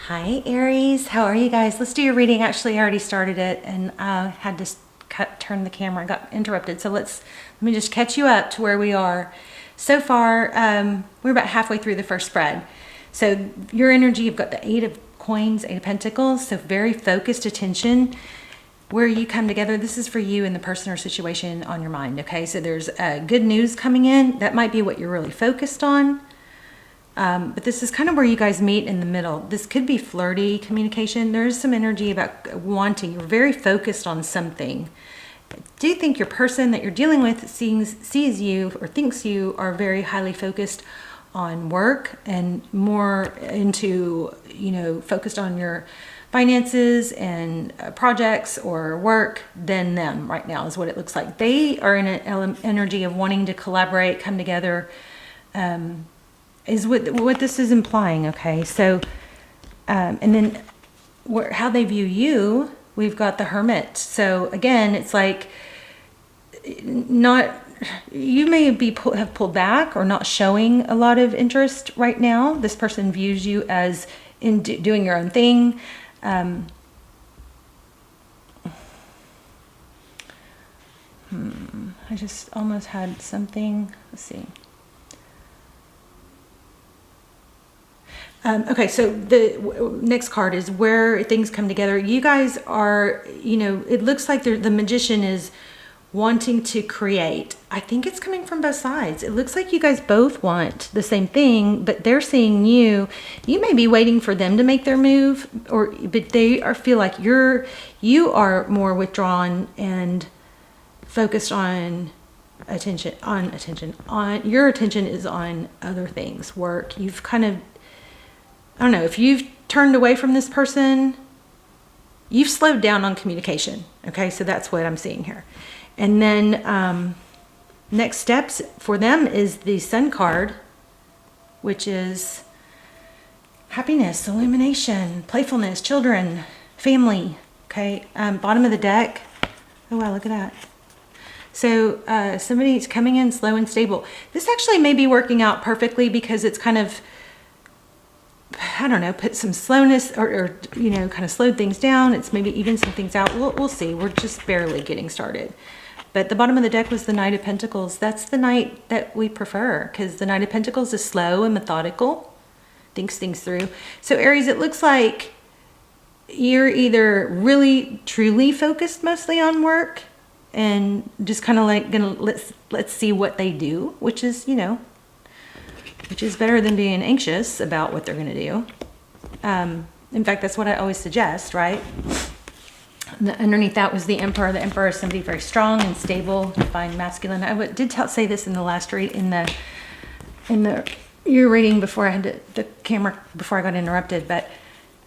Hi Aries, how are you guys? Let's do your reading. Actually, I already started it and had to turn the camera. I got interrupted. So let me just catch you up to where we are. So far, we're about halfway through the first spread. So your energy, you've got the Eight of Coins, Eight of Pentacles. So very focused attention. Where you come together, this is for you and the person or situation on your mind. Okay, so there's good news coming in. That might be what you're really focused on. But this is kind of where you guys meet in the middle. This could be flirty communication. There's some energy about wanting. You're very focused on something. Do you think your person that you're dealing with sees you or thinks you are very highly focused on work and more into, focused on your finances and projects or work than them right now is what it looks like. They are in an energy of wanting to collaborate, come together, is what this is implying. Okay, so and then how they view you, we've got the Hermit. So again, it's like you may have pulled back or not showing a lot of interest right now. This person views you as in doing your own thing. I just almost had something. Let's see. Okay, so the next card is where things come together. You guys are, it looks like the Magician is wanting to create. I think it's coming from both sides. It looks like you guys both want the same thing, but they're seeing you. You may be waiting for them to make their move, but they feel like you are more withdrawn and focused on your attention is on other things, work. You've kind of, I don't know, if you've turned away from this person, you've slowed down on communication. Okay, so that's what I'm seeing here. And then next steps for them is the Sun card, which is happiness, illumination, playfulness, children, family. Okay, bottom of the deck. Oh wow, look at that. So somebody's coming in slow and stable. This actually may be working out perfectly because it's kind of, I don't know, put some slowness or kind of slowed things down. It's maybe even some things out. We'll see. We're just barely getting started. But the bottom of the deck was the Knight of Pentacles. That's the Knight that we prefer because the Knight of Pentacles is slow and methodical, thinks things through. So Aries, it looks like you're either really truly focused mostly on work and just kind of like let's see what they do, which is better than being anxious about what they're going to do. In fact, that's what I always suggest, right? Underneath that was the Emperor. The Emperor is somebody very strong and stable, divine masculine. I did say this in the last read, in the year reading before I had the camera, before I got interrupted, but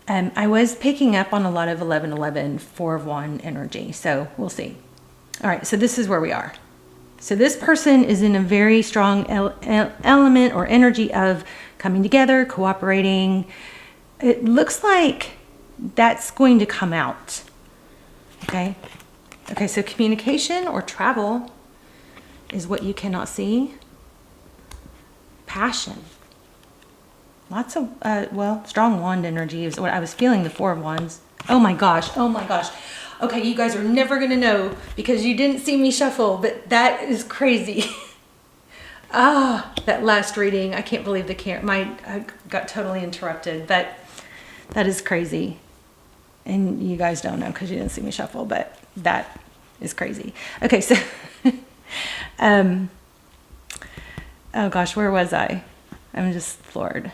I was picking up on a lot of 11-11, Four of Wands energy. So we'll see. All right, so this is where we are. So this person is in a very strong element or energy of coming together, cooperating. It looks like that's going to come out. Okay. Okay, so communication or travel is what you cannot see. Passion. Lots of, strong wand energy is what I was feeling, the Four of Wands. Oh my gosh. Oh my gosh. Okay, you guys are never going to know because you didn't see me shuffle, but that is crazy. That last reading, I can't believe I got totally interrupted, but that is crazy. And you guys don't know because you didn't see me shuffle, but that is crazy. Okay, so, oh gosh, where was I? I'm just floored.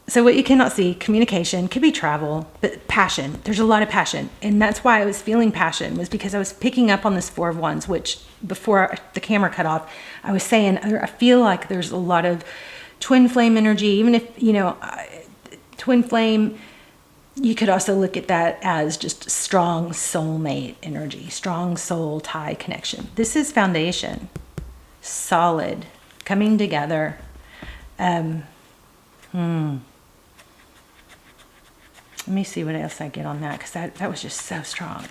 So what you cannot see, communication, could be travel, but passion. There's a lot of passion. And that's why I was feeling passion, was because I was picking up on this Four of Wands, which before the camera cut off, I was saying, I feel like there's a lot of twin flame energy. Even if, twin flame, you could also look at that as just strong soulmate energy, strong soul tie connection. This is foundation, solid, coming together. Let me see what else I get on that, because that was just so strong.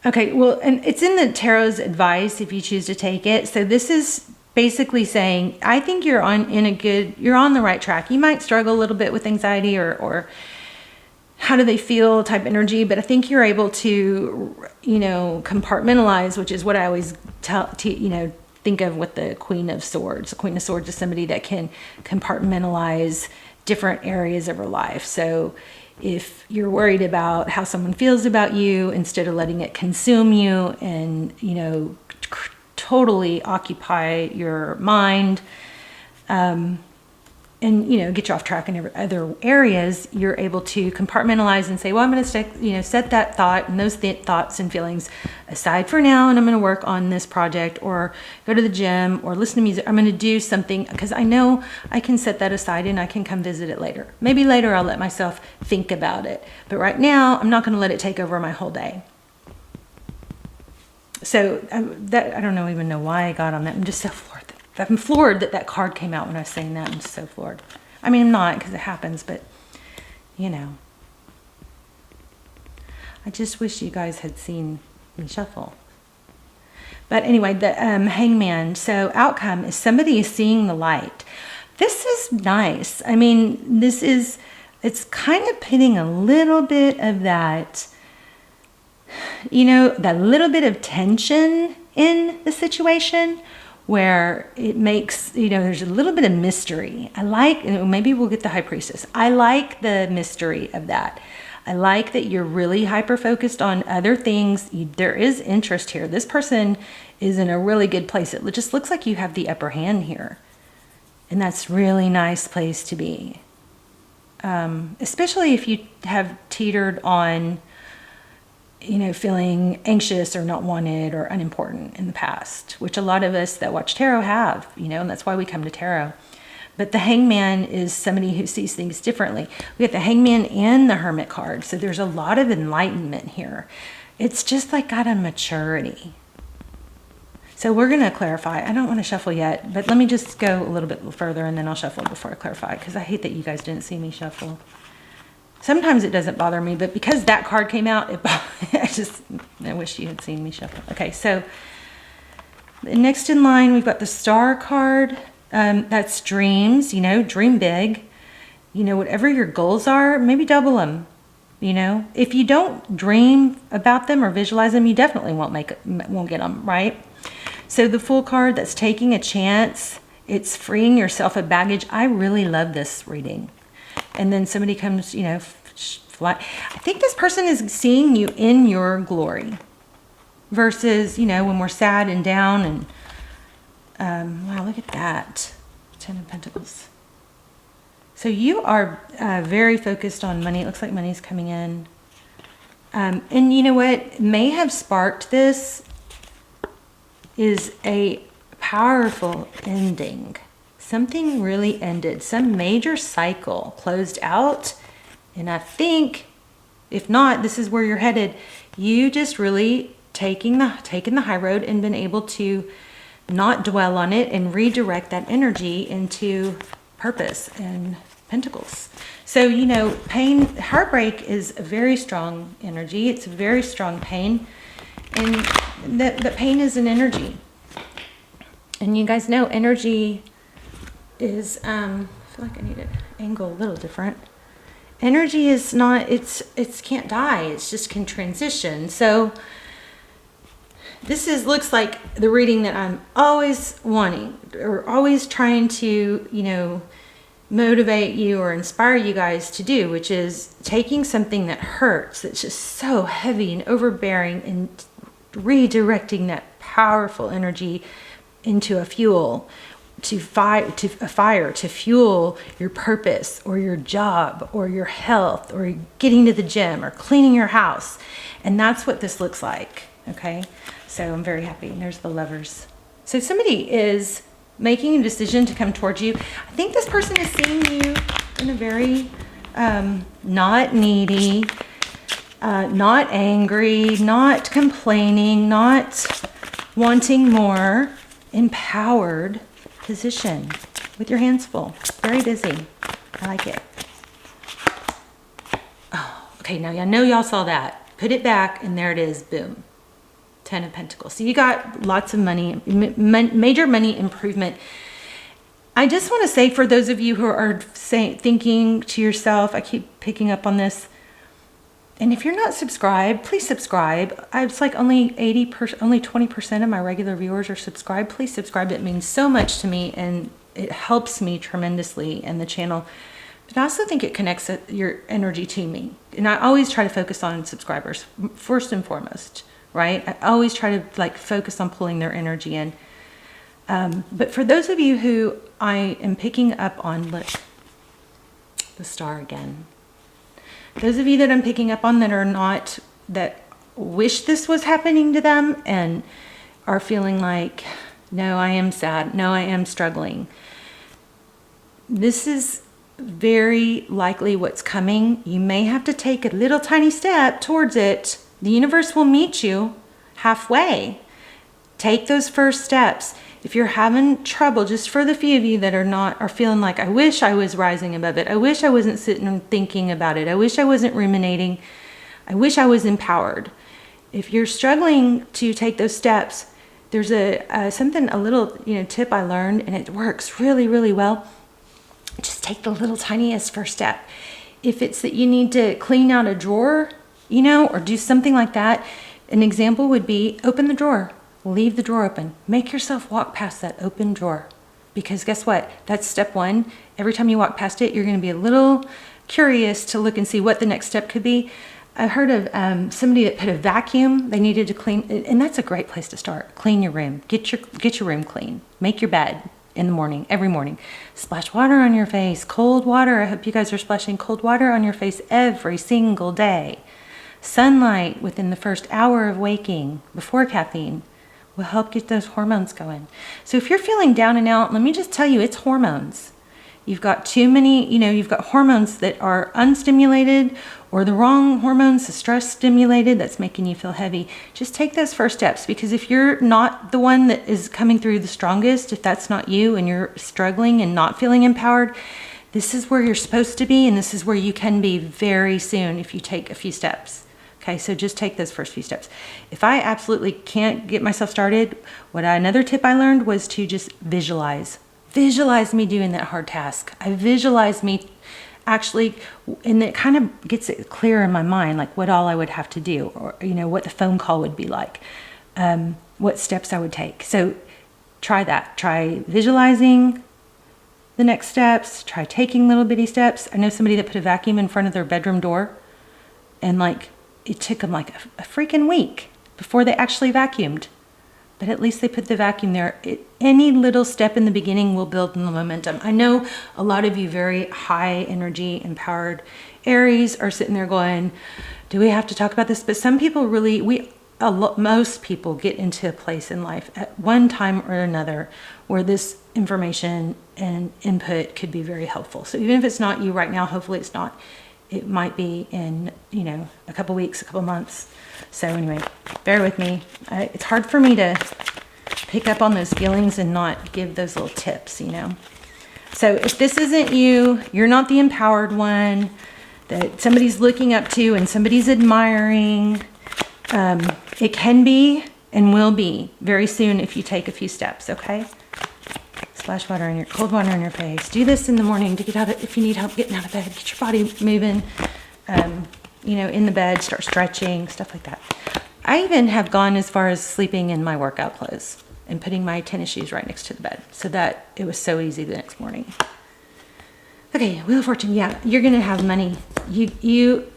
Okay, well, and it's in the tarot's advice if you choose to take it. So this is basically saying, I think you're on the right track. You might struggle a little bit with anxiety or how do they feel type energy, but I think you're able to, compartmentalize, which is what I always think of with the Queen of Swords. The Queen of Swords is somebody that can compartmentalize different areas of her life. So if you're worried about how someone feels about you, instead of letting it consume you and, totally occupy your mind, and get you off track in other areas, you're able to compartmentalize and say, well, I'm going to set that thought and those thoughts and feelings aside for now, and I'm going to work on this project or go to the gym or listen to music. I'm going to do something because I know I can set that aside and I can come visit it later. Maybe later I'll let myself think about it, but right now I'm not going to let it take over my whole day. So I don't even know why I got on that. I'm just so floored. I'm floored that card came out when I was saying that. I'm so floored. I mean, I'm not, because it happens, but, I just wish you guys had seen me shuffle. But anyway, the Hangman. So outcome is somebody is seeing the light. This is nice. I mean, it's kind of putting a little bit of that, that little bit of tension in the situation, where it makes, there's a little bit of mystery. I like, maybe we'll get the High Priestess. I like the mystery of that. I like that you're really hyper-focused on other things. There is interest here. This person is in a really good place. It just looks like you have the upper hand here. And that's really nice place to be. Especially if you have teetered on feeling anxious or not wanted or unimportant in the past, which a lot of us that watch tarot have, and that's why we come to tarot. But the Hangman is somebody who sees things differently. We have the Hangman and the Hermit card. So there's a lot of enlightenment here. It's just like got a maturity. So we're going to clarify. I don't want to shuffle yet, but let me just go a little bit further and then I'll shuffle before I clarify, because I hate that you guys didn't see me shuffle. Sometimes it doesn't bother me, but because that card came out, I wish you had seen me shuffle. Okay, so next in line, we've got the Star card. That's dreams, dream big. Whatever your goals are, maybe double them. If you don't dream about them or visualize them, you definitely won't get them, right? So the Fool card, that's taking a chance. It's freeing yourself of baggage. I really love this reading. And then somebody comes, fly. I think this person is seeing you in your glory versus, when we're sad and down and, wow, look at that. 10 of Pentacles. So you are very focused on money. It looks like money's coming in. And you know what may have sparked this is a powerful ending. Something really ended. Some major cycle closed out. And I think, if not, this is where you're headed. You just really taken the high road and been able to not dwell on it and redirect that energy into purpose and Pentacles. So, pain, heartbreak is a very strong energy. It's a very strong pain. And that pain is an energy. And you guys know energy is, I feel like I need to angle a little different. Energy is not, it's can't die. It's just can transition. So this looks like the reading that I'm always wanting or always trying to, motivate you or inspire you guys to do, which is taking something that hurts, that's just so heavy and overbearing, and redirecting that powerful energy into a fuel, to fire, to fuel your purpose or your job or your health or getting to the gym or cleaning your house. And that's what this looks like. Okay. So I'm very happy. And there's the Lovers. So somebody is making a decision to come towards you. I think this person is seeing you in a very not needy, not angry, not complaining, not wanting more, empowered position with your hands full. Very busy. I like it. Oh, okay, now I know y'all saw that. Put it back and there it is. Boom. Ten of Pentacles. So you got lots of money, major money improvement. I just want to say, for those of you who are thinking to yourself, I keep picking up on this, and if you're not subscribed, please subscribe. It's like only 20% of my regular viewers are subscribed. Please subscribe. It means so much to me, and it helps me tremendously in the channel. But I also think it connects your energy to me. And I always try to focus on subscribers first and foremost, right? I always try to like focus on pulling their energy in. But for those of you who I am picking up on, look, the star again. Those of you that I'm picking up on that wish this was happening to them and are feeling like, no, I am sad. No, I am struggling. This is very likely what's coming. You may have to take a little tiny step towards it. The universe will meet you halfway. Take those first steps. If you're having trouble, just for the few of you that are feeling like, I wish I was rising above it. I wish I wasn't sitting and thinking about it. I wish I wasn't ruminating. I wish I was empowered. If you're struggling to take those steps, there's a little tip I learned, and it works really, really well. Just take the little tiniest first step. If it's that you need to clean out a drawer, or do something like that, an example would be open the drawer. Leave the drawer open. Make yourself walk past that open drawer. Because guess what? That's step one. Every time you walk past it, you're going to be a little curious to look and see what the next step could be. I heard of somebody that put a vacuum. They needed to clean, and that's a great place to start. Clean your room. Get your room clean. Make your bed in the morning, every morning. Splash water on your face, cold water. I hope you guys are splashing cold water on your face every single day. Sunlight within the first hour of waking, before caffeine, will help get those hormones going. So if you're feeling down and out, let me just tell you, it's hormones. You've got too many, you've got hormones that are unstimulated, or the wrong hormones, the stress stimulated, that's making you feel heavy. Just take those first steps, because if you're not the one that is coming through the strongest, if that's not you and you're struggling and not feeling empowered, this is where you're supposed to be, and this is where you can be very soon if you take a few steps. Okay, so just take those first few steps. If I absolutely can't get myself started, another tip I learned was to just visualize. Visualize me doing that hard task. I visualize me actually, and it kind of gets it clear in my mind, like what all I would have to do, or what the phone call would be like, what steps I would take. So try that. Try visualizing the next steps. Try taking little bitty steps. I know somebody that put a vacuum in front of their bedroom door, and it took them like a freaking week before they actually vacuumed. But at least they put the vacuum there. Any little step in the beginning will build the momentum. I know a lot of you very high energy, empowered Aries are sitting there going, do we have to talk about this? But some people most people get into a place in life at one time or another where this information and input could be very helpful. So even if it's not you right now, hopefully it's not. It might be in, a couple weeks, a couple months. So anyway, bear with me. It's hard for me to pick up on those feelings and not give those little tips, So if this isn't you, you're not the empowered one that somebody's looking up to and somebody's admiring. It can be and will be very soon if you take a few steps, okay? Splash cold water on your face. Do this in the morning to get out if you need help getting out of bed. Get your body moving, in the bed, start stretching, stuff like that. I even have gone as far as sleeping in my workout clothes and putting my tennis shoes right next to the bed so that it was so easy the next morning. Okay, Wheel of Fortune. Yeah, you're going to have money.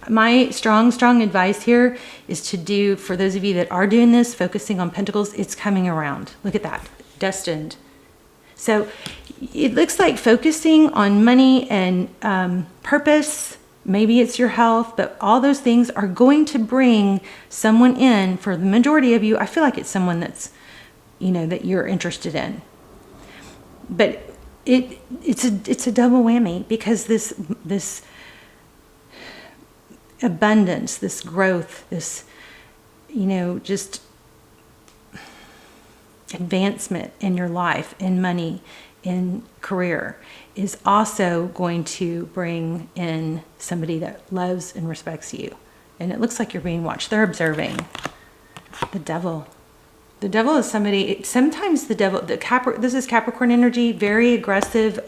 My strong advice here is to do, for those of you that are doing this, focusing on Pentacles, it's coming around. Look at that. Destined. So it looks like focusing on money and purpose, maybe it's your health, but all those things are going to bring someone in. For the majority of you, I feel like it's someone that's, that you're interested in. But it's a double whammy, because this abundance, this growth, this, just advancement in your life, in money, in career, is also going to bring in somebody that loves and respects you. And it looks like you're being watched. They're observing. The Devil. The devil is somebody, sometimes the devil, this is Capricorn energy, very aggressive,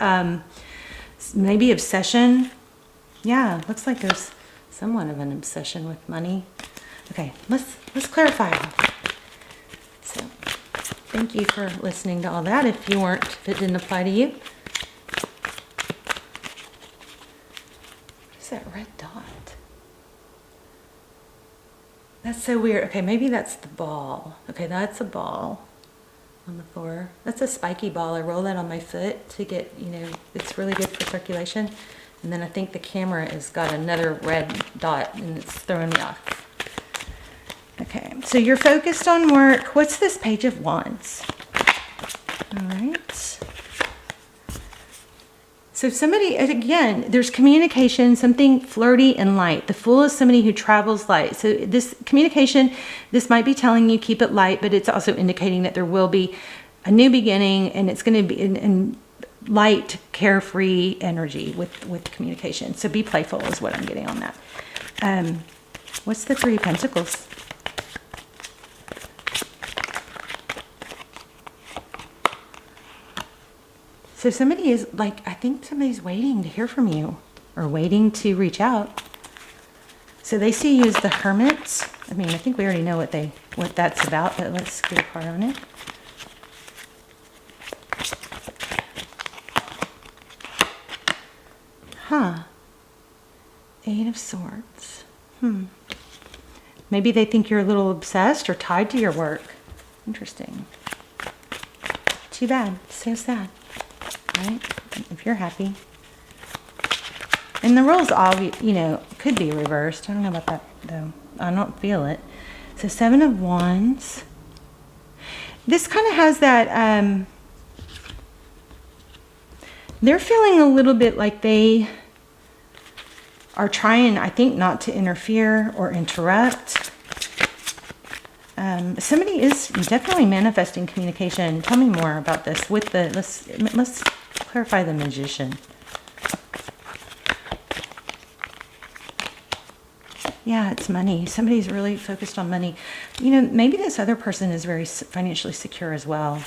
maybe obsession. Yeah, looks like there's somewhat of an obsession with money. Okay, let's clarify. So, thank you for listening to all that. If it didn't apply to you. What is that red dot? That's so weird. Okay, maybe that's the ball. Okay, that's a ball on the floor. That's a spiky ball. I roll that on my foot to get, it's really good for circulation. And then I think the camera has got another red dot and it's throwing me off. Okay, so you're focused on work. What's this Page of Wands? All right. So somebody, again, there's communication, something flirty and light. The Fool is somebody who travels light. So this communication, this might be telling you keep it light, but it's also indicating that there will be a new beginning, and it's going to be in light, carefree energy with communication. So be playful is what I'm getting on that. What's the Three of Pentacles? So somebody is I think somebody's waiting to hear from you or waiting to reach out. So they see you as the Hermit. I mean, I think we already know what that's about, but let's get a card on it. Huh. Eight of Swords. Maybe they think you're a little obsessed or tied to your work. Interesting. Too bad. So sad. Right? If you're happy. And the roles could be reversed. I don't know about that though. I don't feel it. So Seven of Wands. This kind of has that, they're feeling a little bit like they are trying, I think, not to interfere or interrupt. Somebody is definitely manifesting communication. Tell me more about this with the, let's clarify the Magician. Yeah, it's money. Somebody's really focused on money. Maybe this other person is very financially secure as well.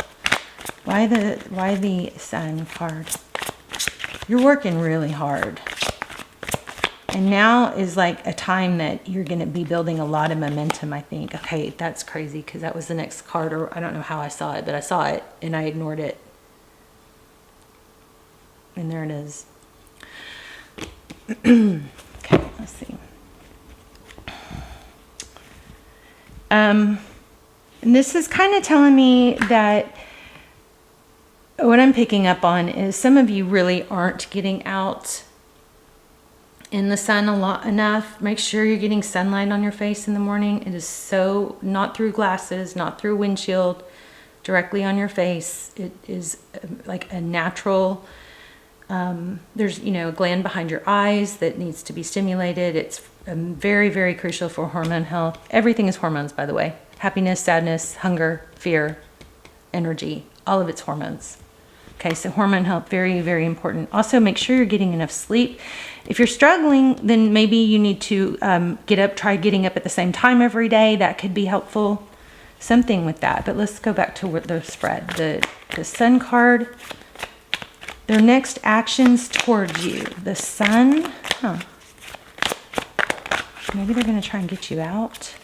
Why the Sun card? You're working really hard. And now is like a time that you're going to be building a lot of momentum, I think. Okay, that's crazy because that was the next card, or I don't know how I saw it, but I saw it and I ignored it. And there it is. Okay, let's see. And this is kind of telling me that what I'm picking up on is some of you really aren't getting out in the sun enough. Make sure you're getting sunlight on your face in the morning. It is so, not through glasses, not through windshield, directly on your face. It is like a natural, there's, a gland behind your eyes that needs to be stimulated. It's very, very crucial for hormone health. Everything is hormones, by the way. Happiness, sadness, hunger, fear, energy, all of it's hormones. Okay, so hormone health, very, very important. Also, make sure you're getting enough sleep. If you're struggling, then maybe you need to try getting up at the same time every day. That could be helpful. Something with that. But let's go back to the spread. The Sun card. Their next actions towards you. The Sun. Huh. Maybe they're going to try and get you out.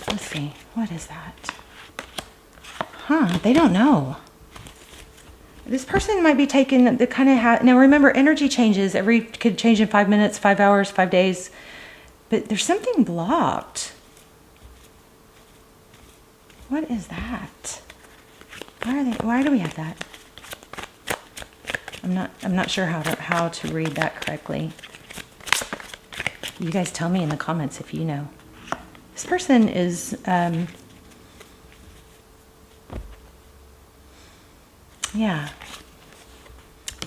Let's see. What is that? Huh. They don't know. This person might be taking the kind of now remember, energy changes. Could change in 5 minutes, 5 hours, 5 days. But there's something blocked. What is that? Why do we have that? I'm not sure how to read that correctly. You guys tell me in the comments if you know. This person is yeah.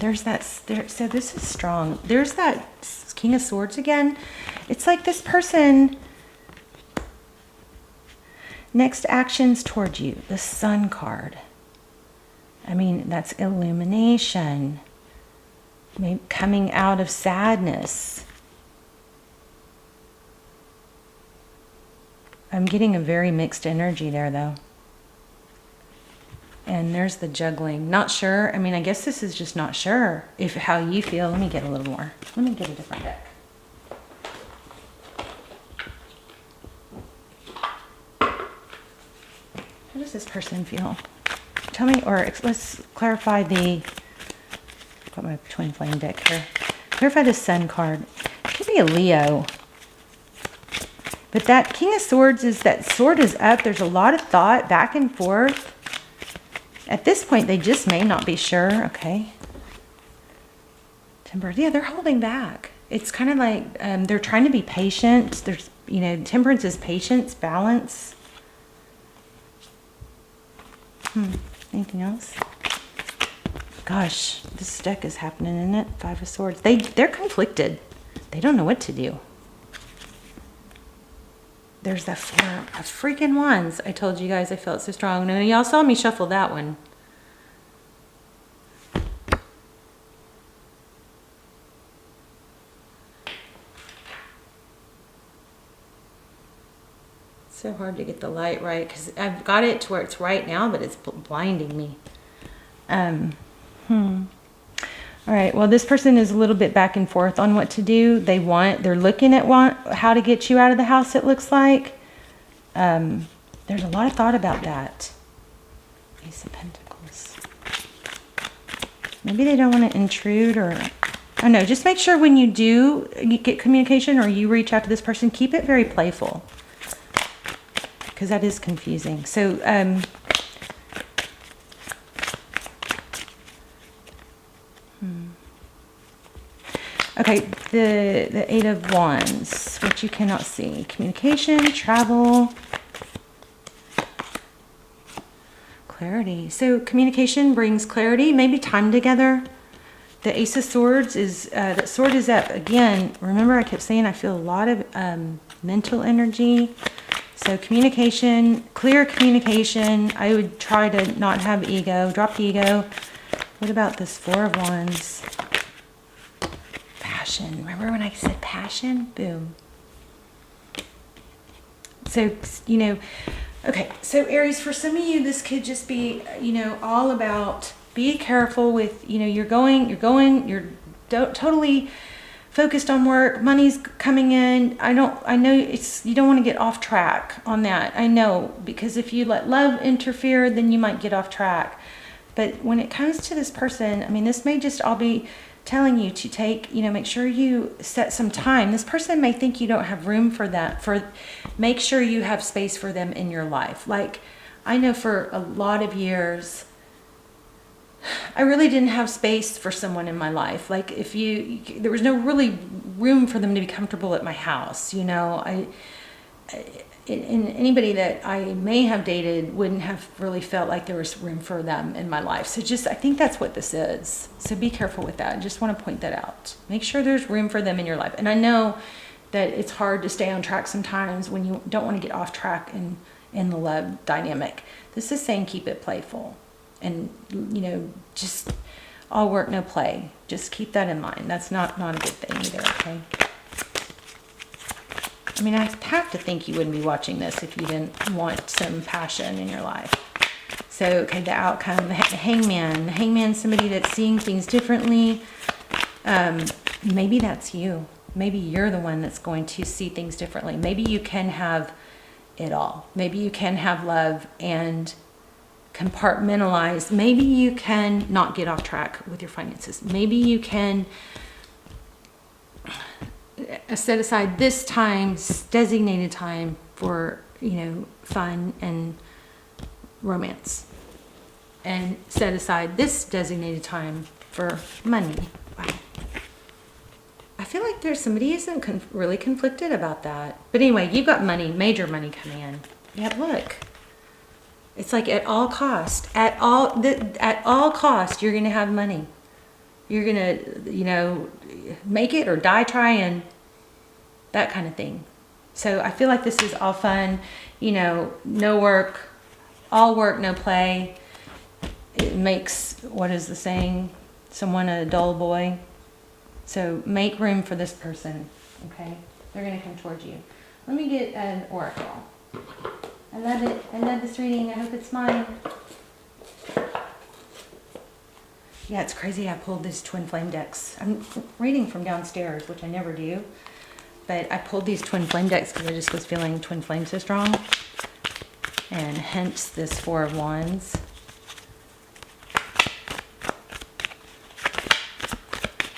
There's that. So this is strong. There's that King of Swords again. It's like this person. Next actions towards you. The Sun card. I mean, that's illumination. Maybe coming out of sadness. I'm getting a very mixed energy there, though. And there's the juggling. Not sure. I mean, I guess this is just not sure if how you feel. Let me get a little more. Let me get a different deck. How does this person feel? Tell me, or let's clarify the... I've got my twin flame deck here. Clarify the Sun card. It could be a Leo. But that King of Swords is, that sword is up. There's a lot of thought back and forth. At this point, they just may not be sure. Okay. Temperance. Yeah, they're holding back. It's kind of like they're trying to be patient. There's, you know, Temperance is patience, balance. Anything else? Gosh, this deck is happening, isn't it? Five of Swords. They're conflicted. They don't know what to do. There's the Four of freaking Wands. I told you guys I felt so strong. Now, y'all saw me shuffle that one. It's so hard to get the light right because I've got it to where it's right now, but it's blinding me. All right, well, this person is a little bit back and forth on what to do. They're looking at how to get you out of the house, it looks like. There's a lot of thought about that. Ace of Pentacles. Maybe they don't want to intrude, or... Oh, no, just make sure when you get communication or you reach out to this person, keep it very playful. Because that is confusing. So, okay, the Eight of Wands, which you cannot see. Communication, travel, clarity. So communication brings clarity, maybe time together. The Ace of Swords is, that sword is up. Again, remember I kept saying I feel a lot of mental energy. So communication, clear communication. I would try to not have ego, drop the ego. What about this Four of Wands? Passion. Remember when I said passion? Boom. So, you know, okay. So Aries, for some of you, this could just be, you know, all about be careful with, you know, you're totally focused on work. Money's coming in. I know you don't want to get off track on that. I know, because if you let love interfere, then you might get off track. But when it comes to this person, I mean, this may just all be telling you to take, you know, make sure you set some time. This person may think you don't have room for that. Make sure you have space for them in your life. Like, I know for a lot of years, I really didn't have space for someone in my life. Like, there was no really room for them to be comfortable at my house. You know, and anybody that I may have dated wouldn't have really felt like there was room for them in my life. So I think that's what this is. So be careful with that. I just want to point that out. Make sure there's room for them in your life. And I know that it's hard to stay on track sometimes when you don't want to get off track in the love dynamic. This is saying keep it playful. And, you know, just all work, no play. Just keep that in mind. That's not a good thing either, okay? I mean, I have to think you wouldn't be watching this if you didn't want some passion in your life. So, okay, the outcome, the hangman. The hangman, somebody that's seeing things differently. Maybe that's you. Maybe you're the one that's going to see things differently. Maybe you can have it all. Maybe you can have love and compartmentalize. Maybe you can not get off track with your finances. Maybe you can set aside this time, designated time for, you know, fun and romance, and set aside this designated time for money. Wow. I feel like there's somebody who isn't really conflicted about that. But anyway, you've got money, major money coming in. Yeah, look. It's like at all cost, at all cost, you're going to have money. You're going to, you know, make it or die trying, that kind of thing. So I feel like this is all fun, you know, no work, all work, no play. It makes, what is the saying? Someone a dull boy. So make room for this person, okay? They're going to come towards you. Let me get an oracle. I love it. I love this reading. I hope it's mine. Yeah, it's crazy. I pulled these twin flame decks. I'm reading from downstairs, which I never do. But I pulled these twin flame decks because I just was feeling twin flame so strong. And hence this Four of Wands.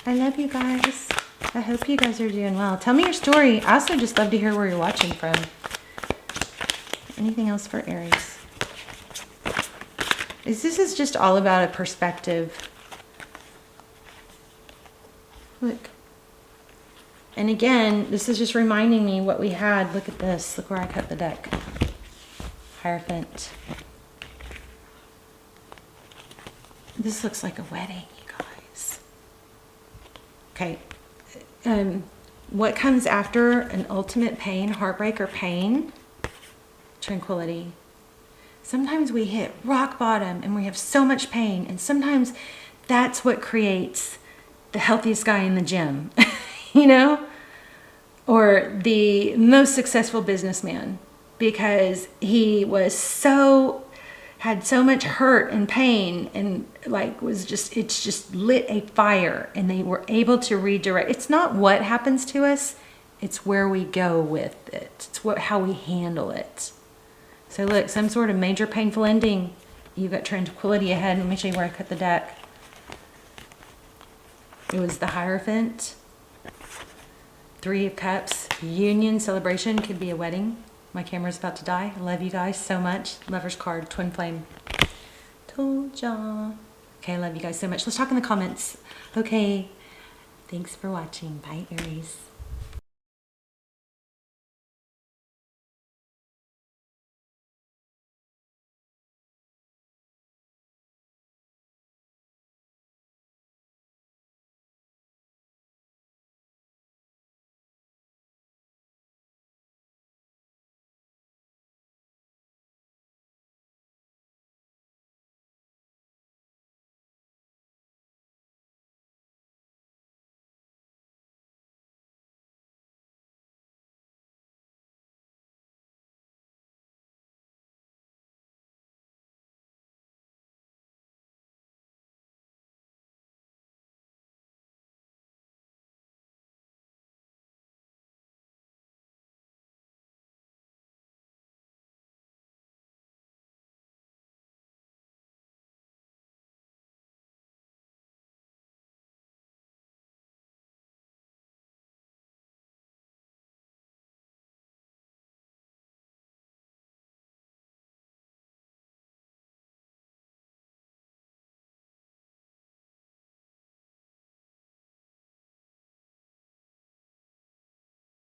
I love you guys. I hope you guys are doing well. Tell me your story. I also just love to hear where you're watching from. Anything else for Aries? This is just all about a perspective. Look. And again, this is just reminding me what we had. Look at this. Look where I cut the deck. Hierophant. This looks like a wedding, you guys. Okay. What comes after an ultimate pain, heartbreak, or pain? Tranquility. Sometimes we hit rock bottom and we have so much pain, and sometimes that's what creates the healthiest guy in the gym, you know, or the most successful businessman, because he had so much hurt and pain, and like it's just lit a fire, and they were able to redirect. It's not what happens to us, it's where we go with it. It's how we handle it. So look, some sort of major painful ending. You've got tranquility ahead. Let me show you where I cut the deck. It was the Hierophant. Three of Cups. Union, celebration. Could be a wedding. My camera's about to die. I love you guys so much. Lover's card, twin flame. Told ya. Okay, I love you guys so much. Let's talk in the comments. Okay. Thanks for watching. Bye, Aries.